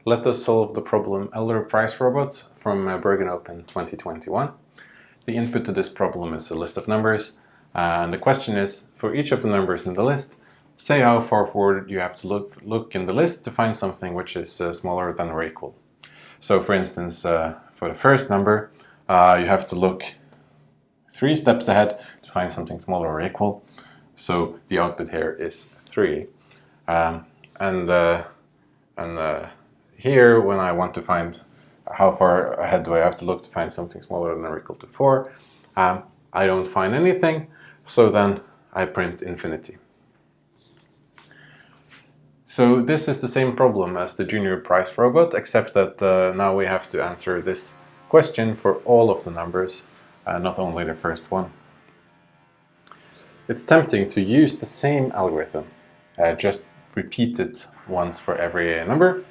Let us solve the problem Elder Price Robot from BGOpen 2021. The input to this problem is a list of numbers, and the question is, for each of the numbers in the list, say how far forward you have to look in the list to find something which is smaller than or equal. So for instance, for the first number, you have to look 3 steps ahead to find something smaller or equal. So the output here is 3. Here, when I want to find how far ahead do I have to look to find something smaller than or equal to 4, I don't find anything, so then I print infinity. So this is the same problem as the Junior Price Robot, except that now we have to answer this question for all of the numbers, not only the first one. It's tempting to use the same algorithm, just repeat it once for every number.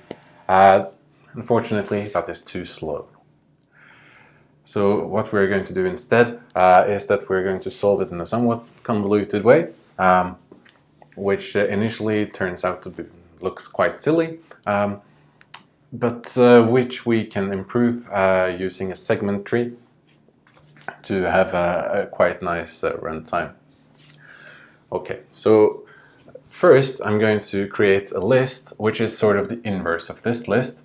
Unfortunately, that is too slow. So what we're going to do instead is that we're going to solve it in a somewhat convoluted way, which initially turns out to be, looks quite silly, but which we can improve using a segment tree to have a quite nice runtime. Okay, so first I'm going to create a list which is sort of the inverse of this list.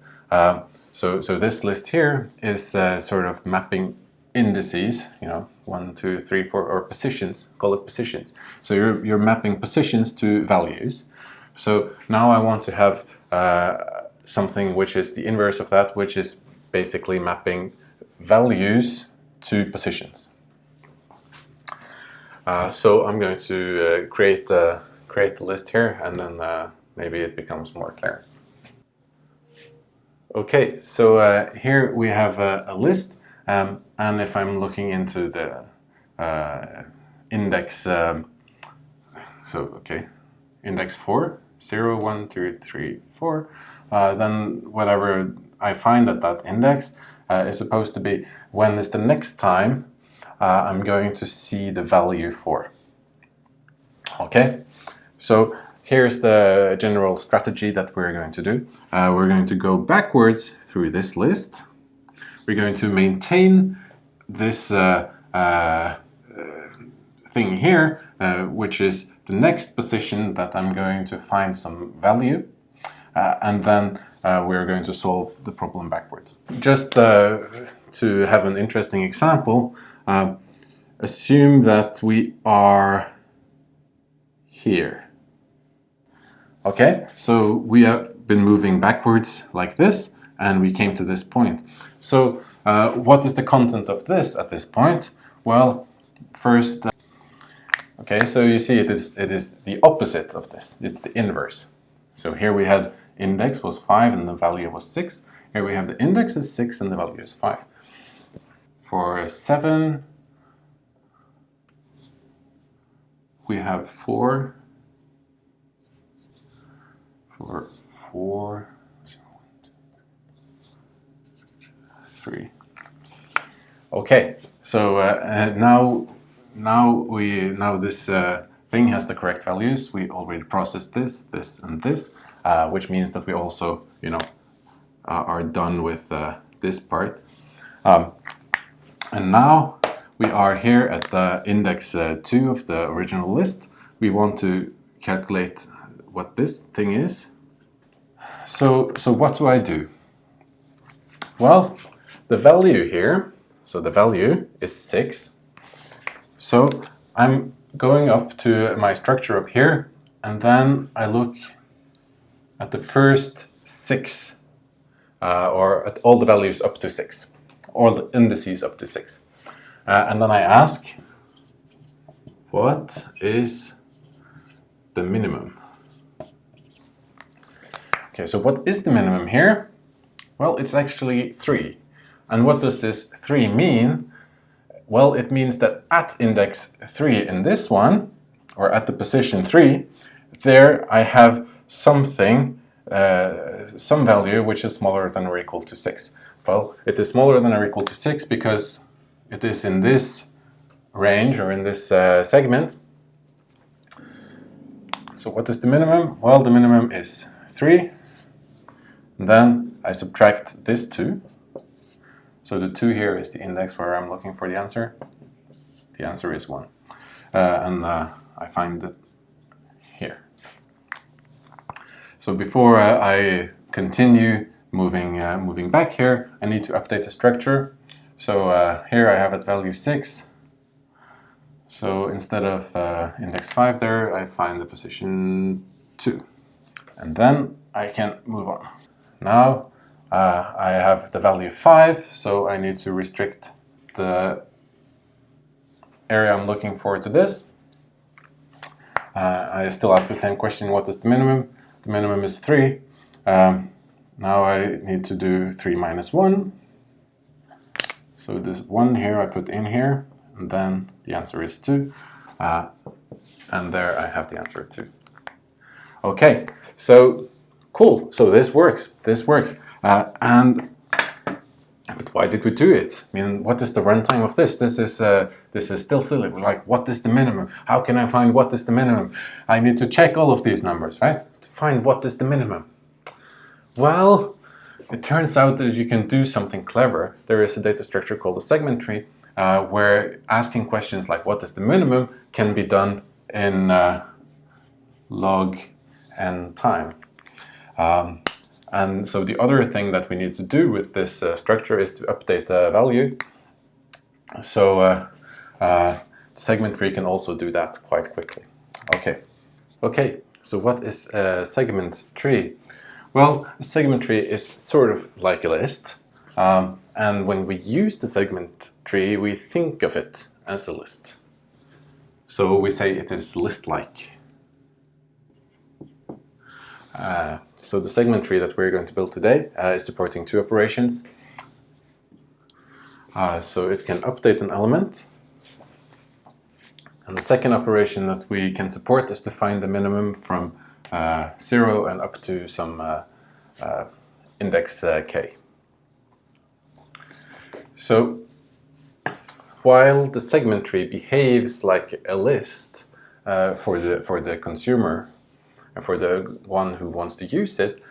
So this list here is sort of mapping indices, 1, 2, 3, 4, or positions, call it positions. So you're mapping positions to values. So now I want to have something which is the inverse of that, which is basically mapping values to positions. So I'm going to create the list here, and then maybe it becomes more clear. Okay, so here we have a list, and if I'm looking into the index, index 4, 0, 1, 2, 3, 4, then whatever I find at that index is supposed to be when is the next time I'm going to see the value 4. Okay, so here's the general strategy that we're going to do. We're going to go backwards through this list. We're going to maintain this thing here, which is the next position that I'm going to find some value, and then we're going to solve the problem backwards. Just to have an interesting example, assume that we are here. Okay, so we have been moving backwards like this, and we came to this point. So what is the content of this at this point? Well, first, okay, so you see it is the opposite of this. It's the inverse. So here we had index was 5 and the value was 6. Here we have the index is 6 and the value is 5. For 7, we have 4. For 4, 3. Okay, so now this thing has the correct values. We already processed this, and this, which means that we also, are done with this part. And now we are here at the index 2 of the original list. We want to calculate what this thing is. So what do I do? Well, the value here, so the value is 6. So I'm going up to my structure up here, and then I look at the first 6, or at all the values up to 6, all the indices up to 6. And then I ask, what is the minimum? Okay, so what is the minimum here? Well, it's actually 3. And what does this 3 mean? Well, it means that at index 3 in this one, or at the position 3, there I have something, some value which is smaller than or equal to 6. Well, it is smaller than or equal to 6 because it is in this range, or in this segment. So what is the minimum? Well, the minimum is 3. And then I subtract this 2. So the 2 here is the index where I'm looking for the answer. The answer is 1. I find it here. So before I continue moving back here, I need to update the structure. So here I have at value 6. So instead of index 5 there, I find the position 2. And then I can move on. Now I have the value 5, so I need to restrict the area I'm looking for to this. I still ask the same question, what is the minimum? The minimum is 3. Now I need to do 3 minus 1. So this 1 here I put in here, and then the answer is 2. And there I have the answer 2. Okay, so cool. So this works. This works. But why did we do it? I mean, what is the runtime of this? This is still silly. We're like, what is the minimum? How can I find what is the minimum? I need to check all of these numbers, right? To find what is the minimum. Well, it turns out that you can do something clever. There is a data structure called a segment tree, where asking questions like what is the minimum can be done in log n time. And so the other thing that we need to do with this structure is to update the value. So segment tree can also do that quite quickly. Okay, so what is a segment tree? Well, a segment tree is sort of like a list. And when we use the segment tree, we think of it as a list. So we say it is list-like. So the segment tree that we're going to build today is supporting 2 operations. So it can update an element. And the second operation that we can support is to find the minimum from 0 and up to some index k. So while the segment tree behaves like a list for the consumer, and for the one who wants to use it,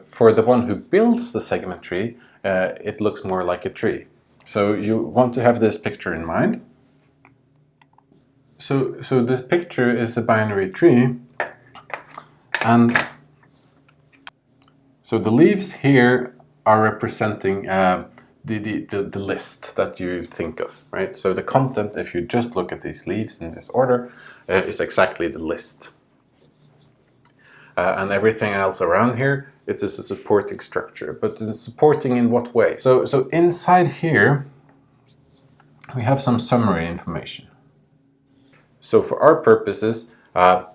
for the one who builds the segment tree, it looks more like a tree. So you want to have this picture in mind. So this picture is a binary tree, and so the leaves here are representing the list that you think of, right? So the content, if you just look at these leaves in this order, is exactly the list. And everything else around here, it is a supporting structure. But supporting in what way? So inside here, we have some summary information. So for our purposes,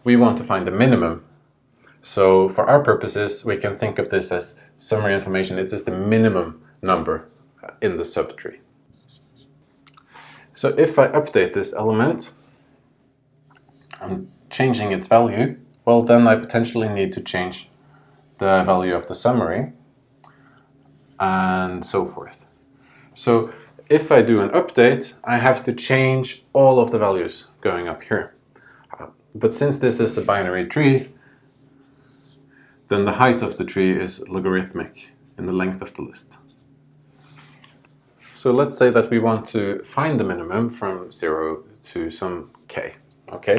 we want to find the minimum. So for our purposes, we can think of this as summary information. It is the minimum number in the subtree. So if I update this element, I'm changing its value. Well, then I potentially need to change the value of the summary and so forth. So if I do an update, I have to change all of the values going up here. But since this is a binary tree, then the height of the tree is logarithmic in the length of the list. So let's say that we want to find the minimum from 0 to some k. Okay?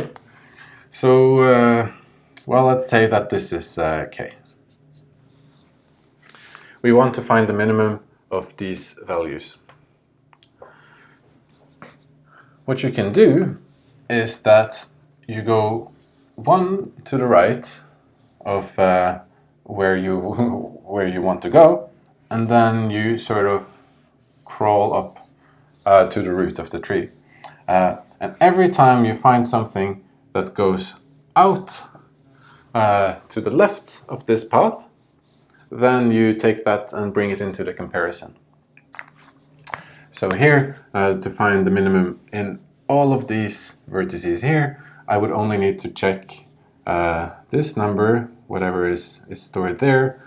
So well, let's say that this is k. We want to find the minimum of these values. What you can do is that you go 1 to the right of where you want to go, and then you sort of crawl up to the root of the tree. And every time you find something that goes out to the left of this path, then you take that and bring it into the comparison. So here, to find the minimum in all of these vertices here, I would only need to check this number, whatever is stored there,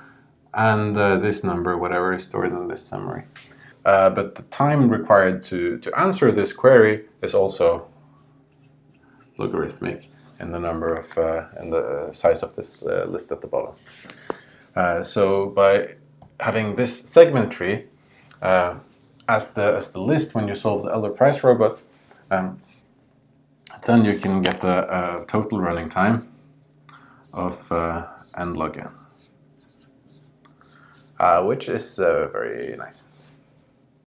and this number, whatever is stored in this summary. But the time required to answer this query is also logarithmic in the number of in the size of this list at the bottom. So by having this segment tree as the list when you solve the Elder Price robot, then you can get a total running time of n log n, which is very nice.